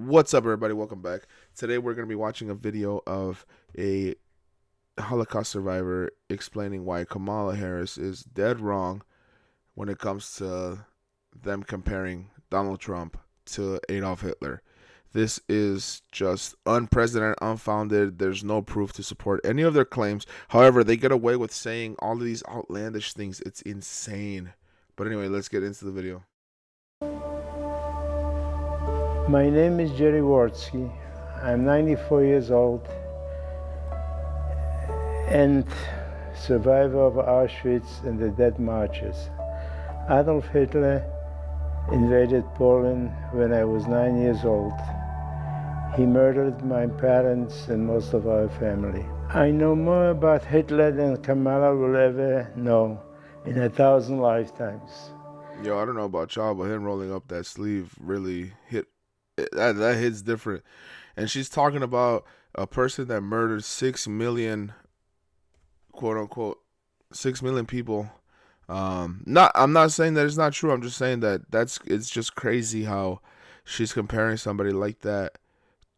What's up, everybody? Welcome back. Today we're going to be watching a video of a Holocaust survivor explaining why Kamala Harris is dead wrong when it comes to them comparing Donald Trump to Adolf Hitler. This is just unprecedented, unfounded. There's no proof to support any of their claims. However, they get away with saying all of these outlandish things. It's insane. But anyway, let's get into the video. My name is Jerry Wartsky. I'm 94 years old and survivor of Auschwitz and the Dead Marches. Adolf Hitler invaded Poland when I was 9 years old. He murdered my parents and most of our family. I know more about Hitler than Kamala will ever know in 1,000 lifetimes. Yo, I don't know about y'all, but him rolling up that sleeve really hit. That hits different. And she's talking about a person that murdered 6 million, quote unquote, 6 million people. I'm not saying that it's not true. I'm just saying that it's just crazy how she's comparing somebody like that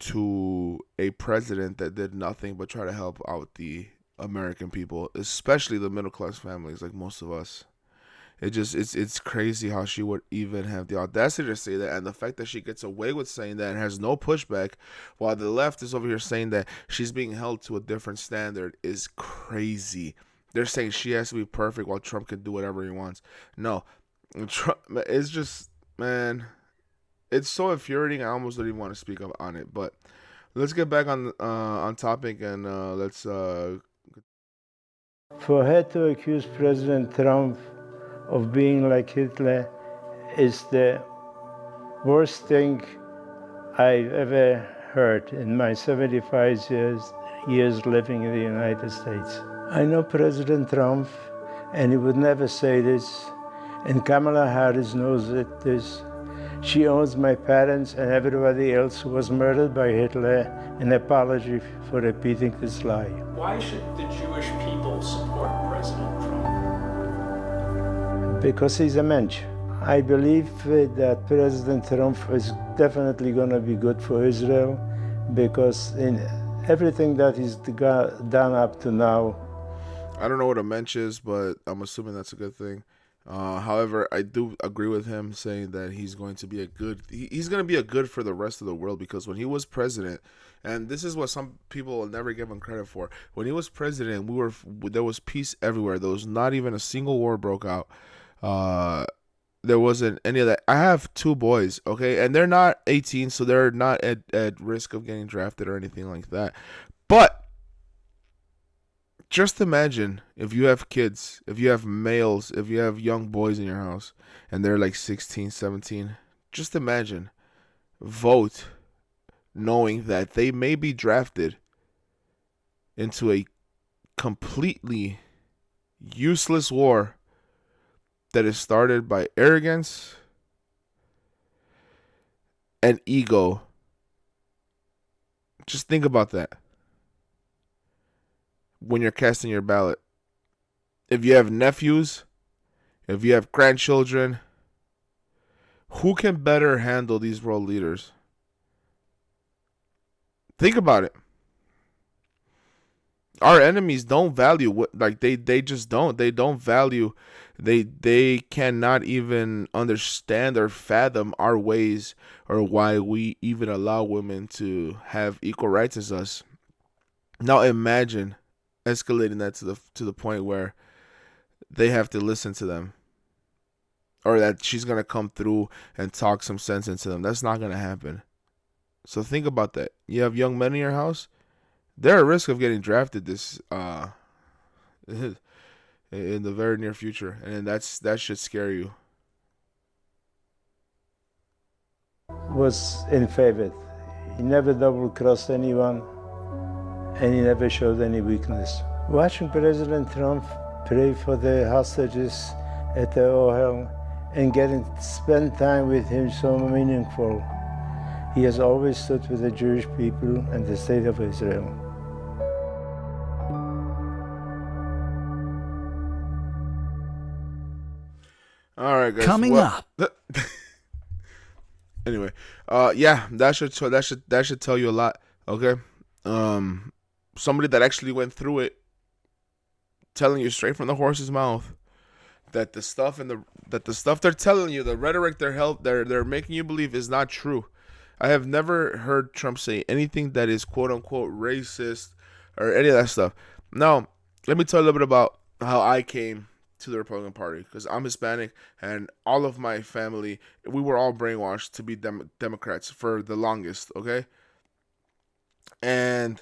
to a president that did nothing but try to help out the American people, especially the middle class families like most of us. It's crazy how she would even have the audacity to say that, and the fact that she gets away with saying that and has no pushback, while the left is over here saying that she's being held to a different standard is crazy. They're saying she has to be perfect while Trump can do whatever he wants. No, Trump, it's just, man, it's so infuriating. I almost don't even want to speak up on it. But let's get back on topic and let's. For her to accuse President Trump of being like Hitler is the worst thing I've ever heard in my 75 years living in the United States. I know President Trump, and he would never say this, and Kamala Harris knows this. She owes my parents and everybody else who was murdered by Hitler an apology for repeating this lie. Why should the Jewish people support President Trump? Because he's a mensch. I believe that President Trump is definitely going to be good for Israel, because in everything that he's done up to now. I don't know what a mensch is, but I'm assuming that's a good thing. However, I do agree with him saying that he's going to be he's going to be a good for the rest of the world, because when he was president, and this is what some people will never give him credit for, when he was president, there was peace everywhere. There was not even a single war broke out. There wasn't any of that. I have 2 boys, okay, and they're not 18, so they're not at risk of getting drafted or anything like that. But just imagine if you have kids, if you have males, if you have young boys in your house, and they're like 16, 17. Just imagine, vote knowing that they may be drafted into a completely useless war that is started by arrogance and ego. Just think about that when you're casting your ballot. If you have nephews, if you have grandchildren, who can better handle these world leaders? Think about it. Our enemies don't value what, like they just don't. They don't value, they cannot even understand or fathom our ways, or why we even allow women to have equal rights as us. Now imagine escalating that to the point where they have to listen to them, or that she's gonna come through and talk some sense into them. That's not gonna happen. So think about that. You have young men in your house, they're at risk of getting drafted in the very near future, and that should scare you. Was in favor. He never double-crossed anyone, and he never showed any weakness. Watching President Trump pray for the hostages at the Ohel and spend time with him so meaningful. He has always stood with the Jewish people and the state of Israel. All right, guys. Coming up. Anyway, yeah, that should tell you a lot. Okay, somebody that actually went through it, telling you straight from the horse's mouth that the stuff they're telling you, the rhetoric they're making you believe is not true. I have never heard Trump say anything that is quote unquote racist or any of that stuff. Now, let me tell you a little bit about how I came to the Republican Party, because I'm Hispanic and all of my family, we were all brainwashed to be Democrats for the longest, okay? And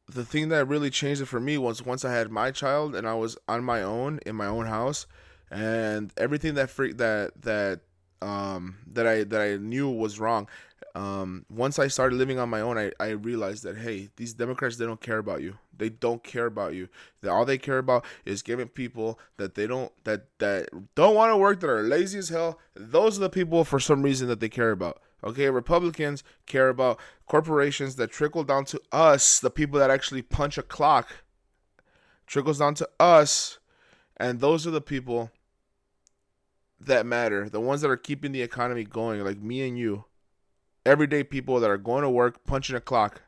the thing that really changed it for me was once I had my child and I was on my own in my own house, and everything that I knew was wrong. Once I started living on my own, I realized that, hey, these Democrats, they don't care about you. They don't care about you. All they care about is giving people that they don't that don't want to work, that are lazy as hell. Those are the people for some reason that they care about. Okay, Republicans care about corporations that trickle down to us, the people that actually punch a clock. Trickles down to us, and those are the people that matter. The ones that are keeping the economy going, like me and you. Everyday people that are going to work, punching a clock.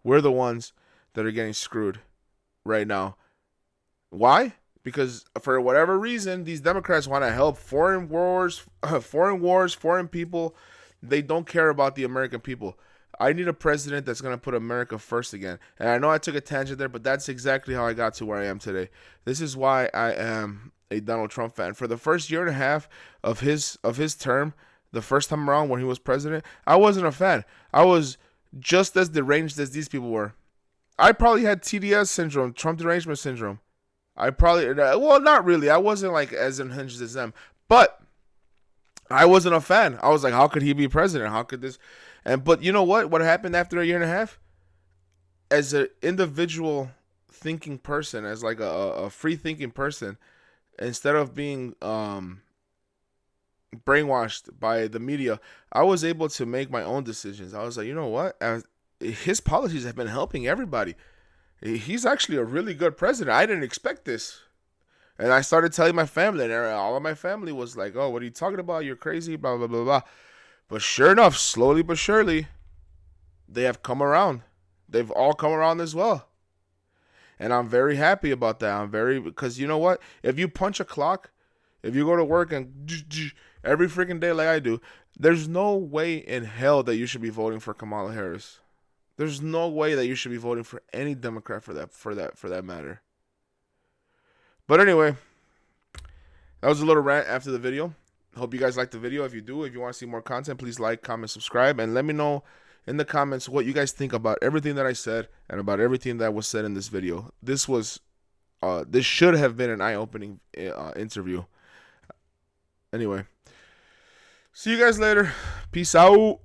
We're the ones that are getting screwed right now. Why? Because for whatever reason, these Democrats want to help foreign wars, foreign people. They don't care about the American people. I need a president that's going to put America first again. And I know I took a tangent there, but that's exactly how I got to where I am today. This is why I am a Donald Trump fan. For the first year and a half of his term, the first time around when he was president, I wasn't a fan. I was just as deranged as these people were. I probably had TDS syndrome, Trump derangement syndrome. I probably, well, not really. I wasn't like as unhinged as them, but I wasn't a fan. I was like, how could he be president? How could this? But you know what? What happened after a year and a half? As an individual thinking person, as like a free thinking person, instead of being brainwashed by the media, I was able to make my own decisions. I was like, you know what? His policies have been helping everybody. He's actually a really good president. I didn't expect this. And I started telling my family, and all of my family was like, oh, what are you talking about? You're crazy, blah, blah, blah, blah. But sure enough, slowly but surely, they have come around. They've all come around as well. And I'm very happy about that. Because you know what? If you punch a clock, if you go to work and every freaking day like I do, there's no way in hell that you should be voting for Kamala Harris. There's no way that you should be voting for any Democrat for that matter. But anyway, that was a little rant after the video. Hope you guys liked the video. If you do, if you want to see more content, please like, comment, subscribe, and let me know in the comments what you guys think about everything that I said and about everything that was said in this video. This should have been an eye-opening interview. Anyway, see you guys later. Peace out.